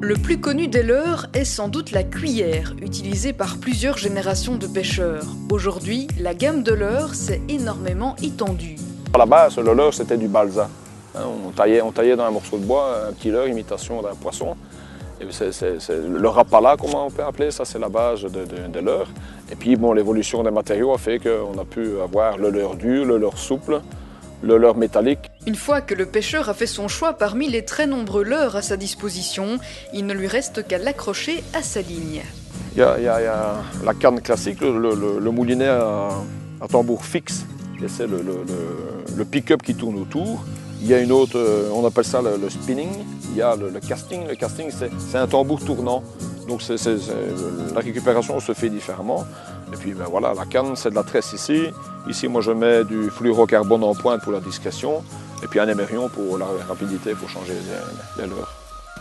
Le plus connu des leurres est sans doute la cuillère, utilisée par plusieurs générations de pêcheurs. Aujourd'hui, la gamme de leurres s'est énormément étendue. À la base, le leurre, c'était du balsa. On taillait dans un morceau de bois un petit leurre, imitation d'un poisson. C'est le rapala, comment on peut appeler ça, c'est la base de leurre. Et puis bon, l'évolution des matériaux a fait qu'on a pu avoir le leurre dur, le leurre souple, le leurre métallique. Une fois que le pêcheur a fait son choix parmi les très nombreux leurres à sa disposition, il ne lui reste qu'à l'accrocher à sa ligne. Il y a la canne classique, le moulinet à tambour fixe, et c'est le pick-up qui tourne autour. Il y a une autre, on appelle ça le spinning. Il y a le casting. Le casting, c'est un tambour tournant. Donc la récupération se fait différemment. Et puis ben voilà, la canne, c'est de la tresse ici. Ici, moi, je mets du fluorocarbone en pointe pour la discrétion. Et puis un émerion pour la rapidité, pour changer les leurres.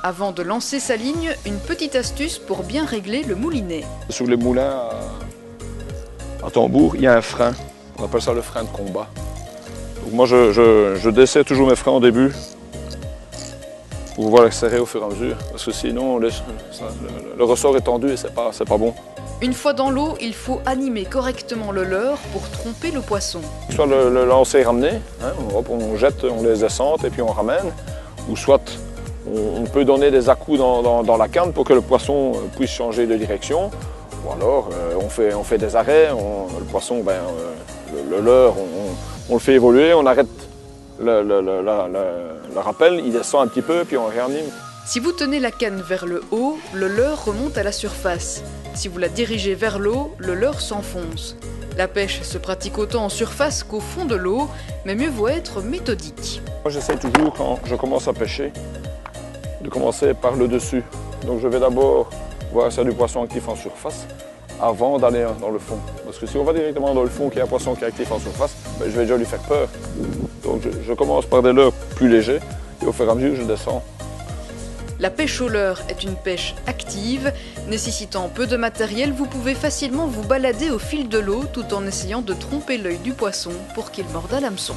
Avant de lancer sa ligne, une petite astuce pour bien régler le moulinet. Sur les moulins à tambour, il y a un frein. On appelle ça le frein de combat. Donc moi, je desserre toujours mes freins au début pour pouvoir les serrer au fur et à mesure. Parce que sinon, le ressort est tendu et c'est pas bon. Une fois dans l'eau, il faut animer correctement le leurre pour tromper le poisson. Soit le lancer et ramener, hein, on jette, on les descente et puis on ramène. Ou soit on peut donner des à-coups dans la canne pour que le poisson puisse changer de direction. Ou alors on fait des arrêts, le poisson, le leurre, on le fait évoluer, on arrête le rappel, il descend un petit peu puis on réanime. Si vous tenez la canne vers le haut, le leurre remonte à la surface. Si vous la dirigez vers l'eau, le leurre s'enfonce. La pêche se pratique autant en surface qu'au fond de l'eau, mais mieux vaut être méthodique. Moi j'essaie toujours, quand je commence à pêcher, de commencer par le dessus. Donc je vais d'abord voir s'il y a du poisson actif en surface avant d'aller dans le fond. Parce que si on va directement dans le fond qu'il y a un poisson qui est actif en surface, je vais déjà lui faire peur. Donc je commence par des leurres plus légers et au fur et à mesure je descends. La pêche au leurre est une pêche active. Nécessitant peu de matériel, vous pouvez facilement vous balader au fil de l'eau tout en essayant de tromper l'œil du poisson pour qu'il morde à l'hameçon.